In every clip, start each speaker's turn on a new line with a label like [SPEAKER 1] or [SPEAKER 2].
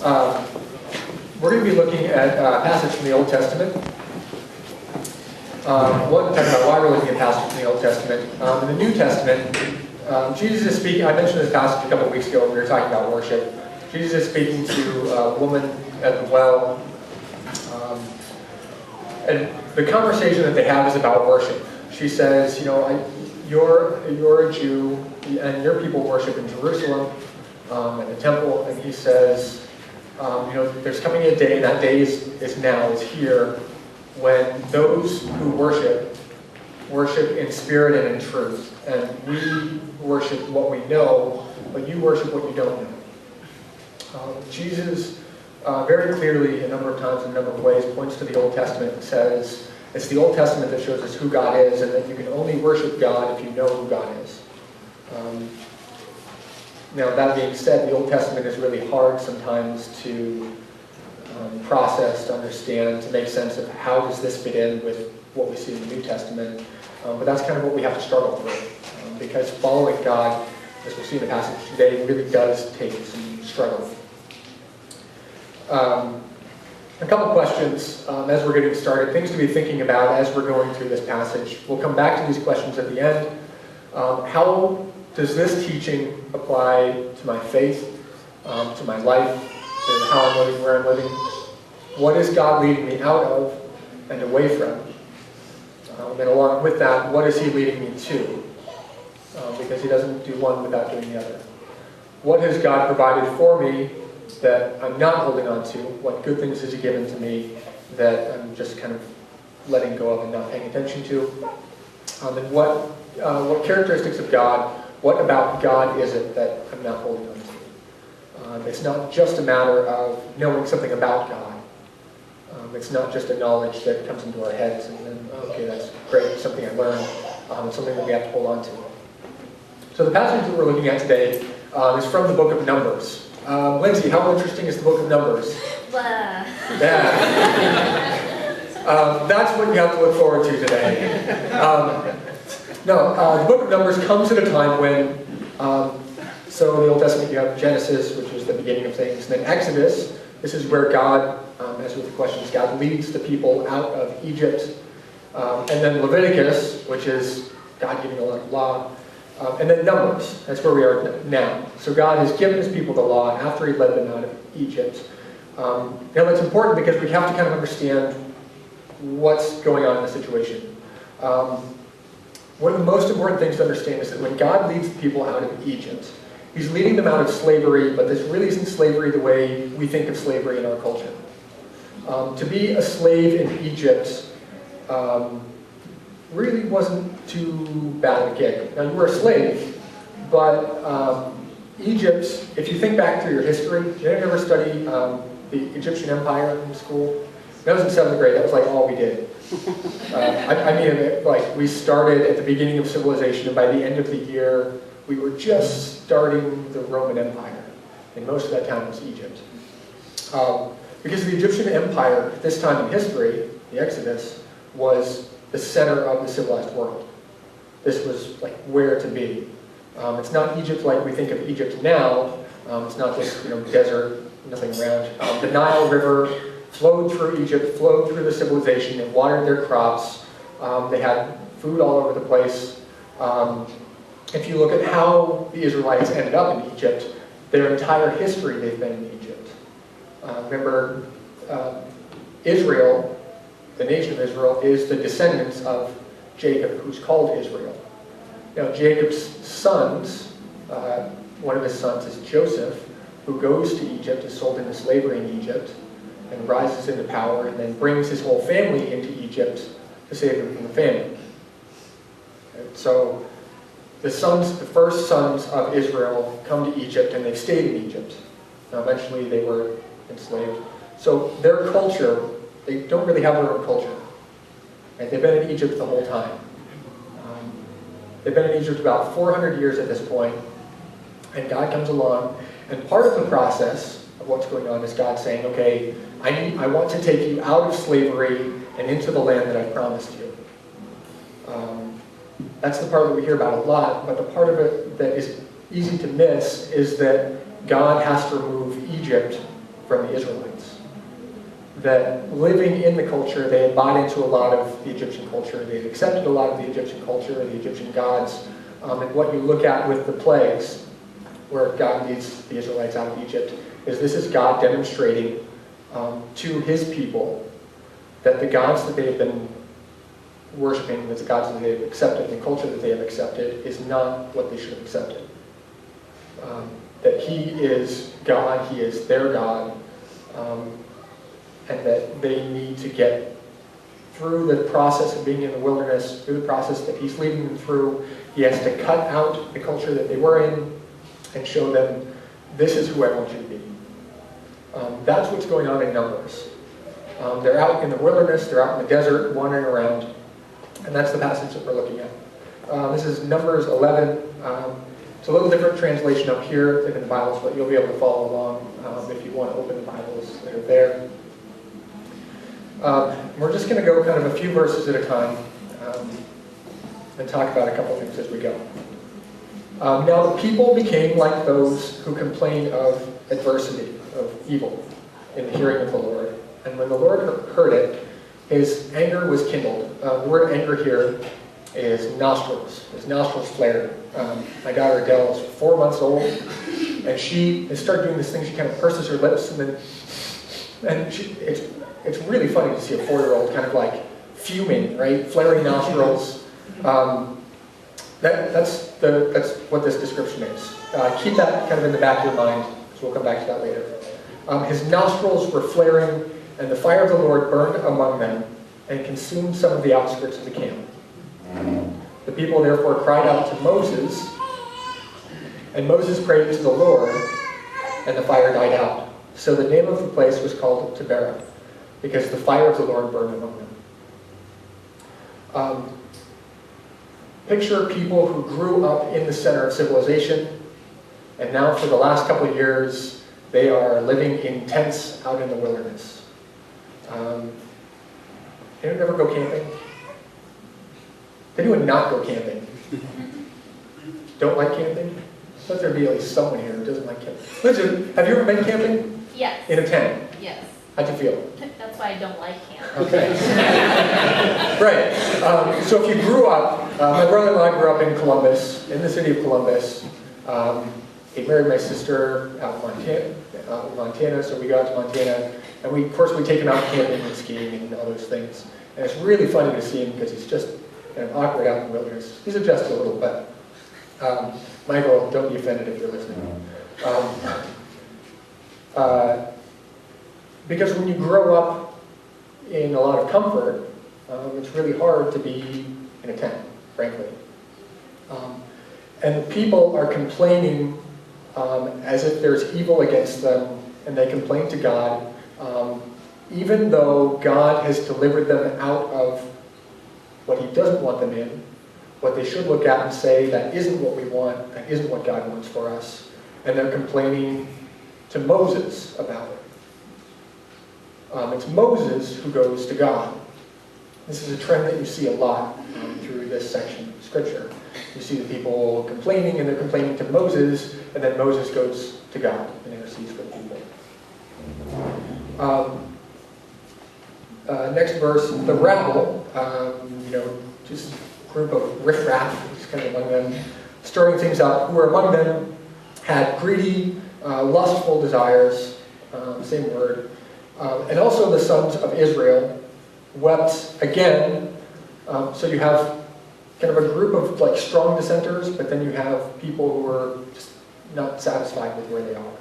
[SPEAKER 1] Um, we're going to be looking at a passage from the Old Testament. Talking about why we're looking at passages from the Old Testament. In the New Testament, Jesus is speaking. I mentioned this passage a couple of weeks ago when we were talking about worship. Jesus is speaking to a woman at the well. And the conversation that they have is about worship. She says, you're a Jew, and your people worship in Jerusalem, at the temple. And he says, there's coming a day, and that day is now, is here, when those who worship in spirit and in truth. And we worship what we know, but you worship what you don't know. Jesus very clearly, a number of times, in a number of ways, points to the Old Testament and says, it's the Old Testament that shows us who God is, and that you can only worship God if you know who God is. Now, that being said, the Old Testament is really hard sometimes to process, to understand, to make sense of how does this fit in with what we see in the New Testament. But that's kind of what we have to struggle through, because following God, as we'll see in the passage today, really does take some struggle. A couple questions as we're getting started, things to be thinking about as we're going through this passage. We'll come back to these questions at the end. How does this teaching apply to my faith, to my life, to how I'm living, where I'm living? What is God leading me out of and away from? And along with that, what is He leading me to? Because He doesn't do one without doing the other. What has God provided for me that I'm not holding on to? What good things has He given to me that I'm just kind of letting go of and not paying attention to? And what characteristics of God, what about God is it that I'm not holding on to? It's not just a matter of knowing something about God. It's not just a knowledge that comes into our heads and then, okay, that's great, it's something I learned. It's something that we have to hold on to. So the passage that we're looking at today is from the book of Numbers. Lindsay, how interesting is the book of Numbers?
[SPEAKER 2] Blah.
[SPEAKER 1] Yeah. That's what you have to look forward to today. The book of Numbers comes at a time when, so in the Old Testament you have Genesis, which is the beginning of things, and then Exodus. This is where God, as with the questions, God leads the people out of Egypt. And then Leviticus, which is God giving a lot of law. And then Numbers, that's where we are now. So God has given His people the law after He led them out of Egypt. Now that's important because we have to kind of understand what's going on in the situation. One of the most important things to understand is that when God leads the people out of Egypt, He's leading them out of slavery, but this really isn't slavery the way we think of slavery in our culture. To be a slave in Egypt really wasn't too bad a gig. Now, you were a slave, but Egypt, if you think back through your history, did you ever study the Egyptian Empire in school? That was in 7th grade. That was like all we did. We started at the beginning of civilization, and by the end of the year, we were just starting the Roman Empire. And most of that time was Egypt. Because the Egyptian Empire, at this time in history, the Exodus, was the center of the civilized world. This was like where to be. It's not Egypt like we think of Egypt now. It's not just desert, nothing around. The Nile River flowed through Egypt, flowed through the civilization, and watered their crops. They had food all over the place. If you look at how the Israelites ended up in Egypt, their entire history they've been in Egypt. Remember, Israel, the nation of Israel, is the descendants of Jacob, who's called Israel. Now, Jacob's sons, one of his sons is Joseph, who goes to Egypt, is sold into slavery in Egypt, and rises into power, and then brings his whole family into Egypt to save them from the famine. And so, the first sons of Israel come to Egypt, and they stayed in Egypt. Now, eventually, they were enslaved. So, their culture, they don't really have their own culture. Right? They've been in Egypt the whole time. They've been in Egypt about 400 years at this point, and God comes along, and part of the process of what's going on is God saying, okay, I want to take you out of slavery and into the land that I promised you. That's the part that we hear about a lot, but the part of it that is easy to miss is that God has to remove Egypt from the Israelites. That living in the culture, they had bought into a lot of the Egyptian culture. They had accepted a lot of the Egyptian culture, the Egyptian gods. And what you look at with the plagues, where God leads the Israelites out of Egypt, is this is God demonstrating to his people that the gods that they have been worshiping, that the gods that they have accepted, the culture that they have accepted, is not what they should have accepted. That he is God, he is their God, and that they need to get through the process of being in the wilderness, through the process that he's leading them through. He has to cut out the culture that they were in and show them, this is who I want you to be. That's what's going on in Numbers. They're out in the wilderness, they're out in the desert, wandering around, and that's the passage that we're looking at. This is Numbers 11. It's a little different translation up here than in the Bibles, but you'll be able to follow along if you want to open the Bibles that are there. We're just going to go kind of a few verses at a time and talk about a couple things as we go. Now the people became like those who complain of adversity, of evil, in the hearing of the Lord. And when the Lord heard it, his anger was kindled. The word anger here is nostrils. His nostrils flared. My daughter Adele is 4 months old, and she has started doing this thing. She kind of purses her lips, it's really funny to see a 4-year-old kind of like fuming, right? Flaring nostrils. That's what this description is. Keep that kind of in the back of your mind, because we'll come back to that later. His nostrils were flaring, and the fire of the Lord burned among them and consumed some of the outskirts of the camp. The people therefore cried out to Moses, and Moses prayed to the Lord, and the fire died out. So the name of the place was called Taberah, because the fire of the Lord burned among them. Picture people who grew up in the center of civilization, and now for the last couple of years, they are living in tents out in the wilderness. Anyone ever go camping? Anyone not go camping? Don't like camping? I thought there'd be at least someone here who doesn't like camping. Listen, have you ever been camping?
[SPEAKER 2] Yes.
[SPEAKER 1] In a tent?
[SPEAKER 2] Yes.
[SPEAKER 1] How'd you feel?
[SPEAKER 2] That's why I don't like camp.
[SPEAKER 1] Okay. Right. So if you grew up, my brother-in-law grew up in Columbus, in the city of Columbus. He married my sister out in Montana, so we go out to Montana. And of course, we take him out camping and skiing and all those things. And it's really funny to see him because he's just kind of awkward out in the wilderness. He's adjusted a little bit. Michael, don't be offended if you're listening. Because when you grow up in a lot of comfort, it's really hard to be in a tent, frankly. And the people are complaining as if there's evil against them, and they complain to God, even though God has delivered them out of what he doesn't want them in, what they should look at and say, that isn't what we want, that isn't what God wants for us. And they're complaining to Moses about it. It's Moses who goes to God. This is a trend that you see a lot through this section of Scripture. You see the people complaining, and they're complaining to Moses, and then Moses goes to God and intercedes for the people. Next verse, the rabble, just a group of riffraff, just kind of among them, stirring things up, who were among them, had greedy, lustful desires, same word, and also the sons of Israel wept again. So you have kind of a group of like strong dissenters, but then you have people who are just not satisfied with where they are.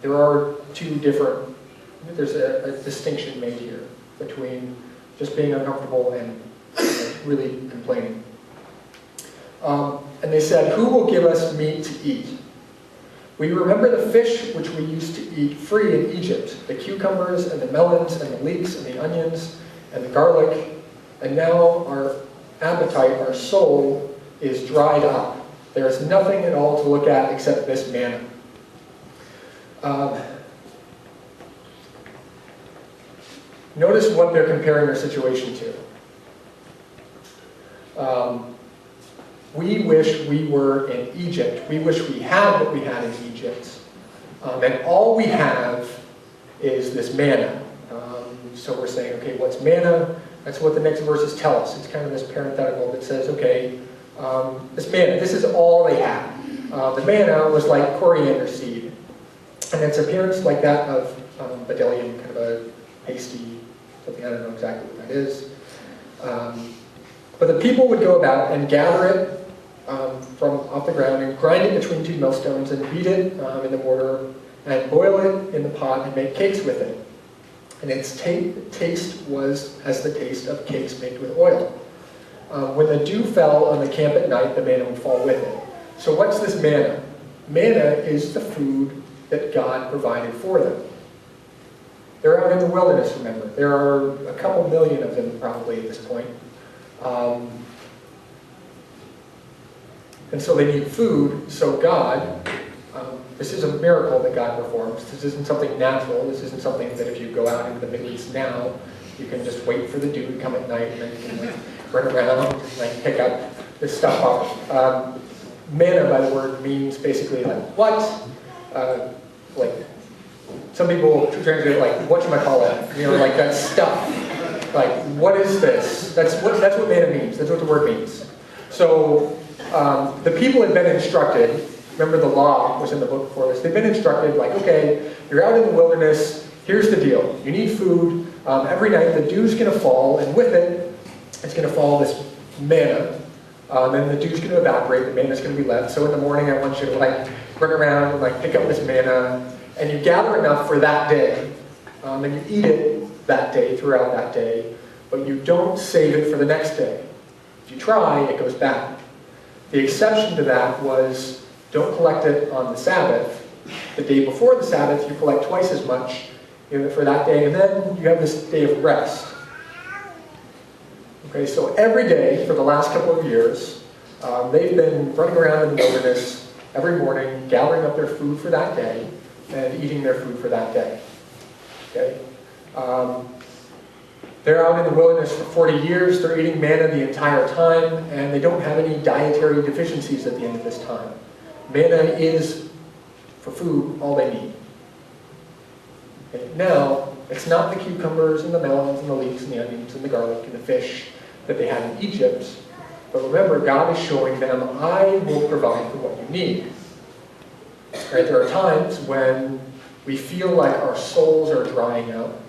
[SPEAKER 1] There are there's a distinction made here between just being uncomfortable and really complaining. And they said, "Who will give us meat to eat? We remember the fish which we used to eat free in Egypt, the cucumbers and the melons and the leeks and the onions and the garlic, and now our appetite, our soul, is dried up. There is nothing at all to look at except this manna." Notice what they're comparing their situation to. We wish we were in Egypt. We wish we had what we had in Egypt. And all we have is this manna. So we're saying, okay, what's manna? That's what the next verses tell us. It's kind of this parenthetical that says, okay, this manna, this is all they had. The manna was like coriander seed, and its appearance like that of bdellium, kind of a pasty, something, I don't know exactly what that is. But the people would go about and gather it from off the ground and grind it between two millstones and beat it in the mortar and boil it in the pot and make cakes with it. And its taste was as the taste of cakes baked with oil. When the dew fell on the camp at night, the manna would fall with it. So what's this manna? Manna is the food that God provided for them. They're out in the wilderness, remember. There are a couple million of them probably at this point. And so they need food, so God, this is a miracle that God performs. This isn't something natural. This isn't something that if you go out into the Middle East now, you can just wait for the dew to come at night and then you can run around and pick up this stuff off. Manna, by the word, means basically like what? Like, some people translate it like, whatchamacallit, like that stuff. Like, what is this? That's what manna means. That's what the word means. So, the people had been instructed, remember the law was in the book before this, they've been instructed like, okay, you're out in the wilderness, here's the deal. You need food. Every night the dew's going to fall, and with it, it's going to fall this manna. And the dew's going to evaporate, the manna's going to be left. So in the morning I want you to run around and pick up this manna, and you gather enough for that day, and you eat it that day, throughout that day, but you don't save it for the next day. If you try, it goes bad. The exception to that was don't collect it on the Sabbath. The day before the Sabbath, you collect twice as much for that day, and then you have this day of rest. Okay, so every day for the last couple of years, they've been running around in the wilderness every morning, gathering up their food for that day, and eating their food for that day. Okay? They're out in the wilderness for 40 years, they're eating manna the entire time, and they don't have any dietary deficiencies at the end of this time. Manna is, for food, all they need. Okay? Now, it's not the cucumbers and the melons and the leeks and the onions and the garlic and the fish that they had in Egypt, but remember, God is showing them, I will provide for what you need. Right? There are times when we feel like our souls are drying out,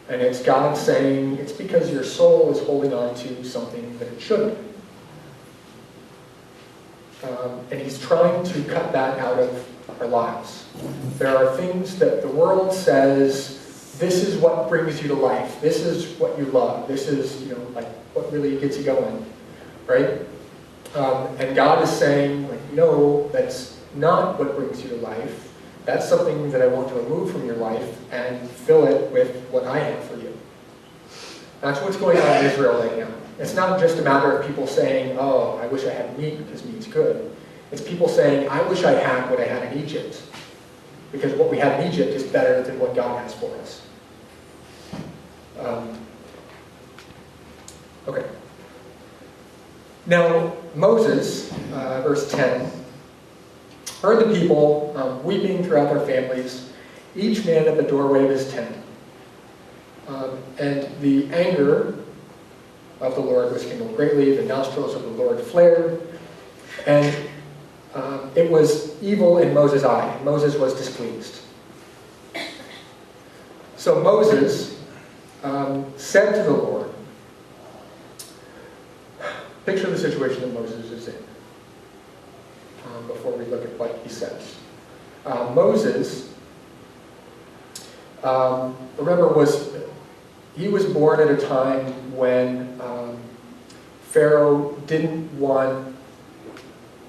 [SPEAKER 1] and it's God saying, it's because your soul is holding on to something that it shouldn't. And He's trying to cut that out of our lives. There are things that the world says, this is what brings you to life. This is what you love. This is, what really gets you going, right? And God is saying, no, that's not what brings you to life. That's something that I want to remove from your life and fill it with what I have for you. That's what's going on in Israel right now. It's not just a matter of people saying, oh, I wish I had meat because meat's good. It's people saying, I wish I had what I had in Egypt, because what we have in Egypt is better than what God has for us. Okay. Now, Moses, verse 10, heard the people weeping throughout their families, each man at the doorway of his tent. And the anger of the Lord was kindled greatly, the nostrils of the Lord flared, and it was evil in Moses' eye. Moses was displeased. So Moses said to the Lord, picture the situation that Moses is in before we look at what he says. Moses, remember, he was born at a time when Pharaoh didn't want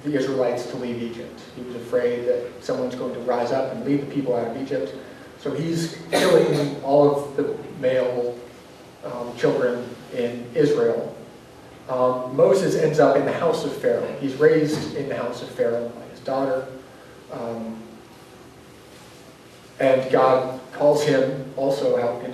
[SPEAKER 1] the Israelites to leave Egypt. He was afraid that someone's going to rise up and lead the people out of Egypt. So he's killing all of the male children in Israel. Moses ends up in the house of Pharaoh. He's raised in the house of Pharaoh by his daughter. And God calls him also out into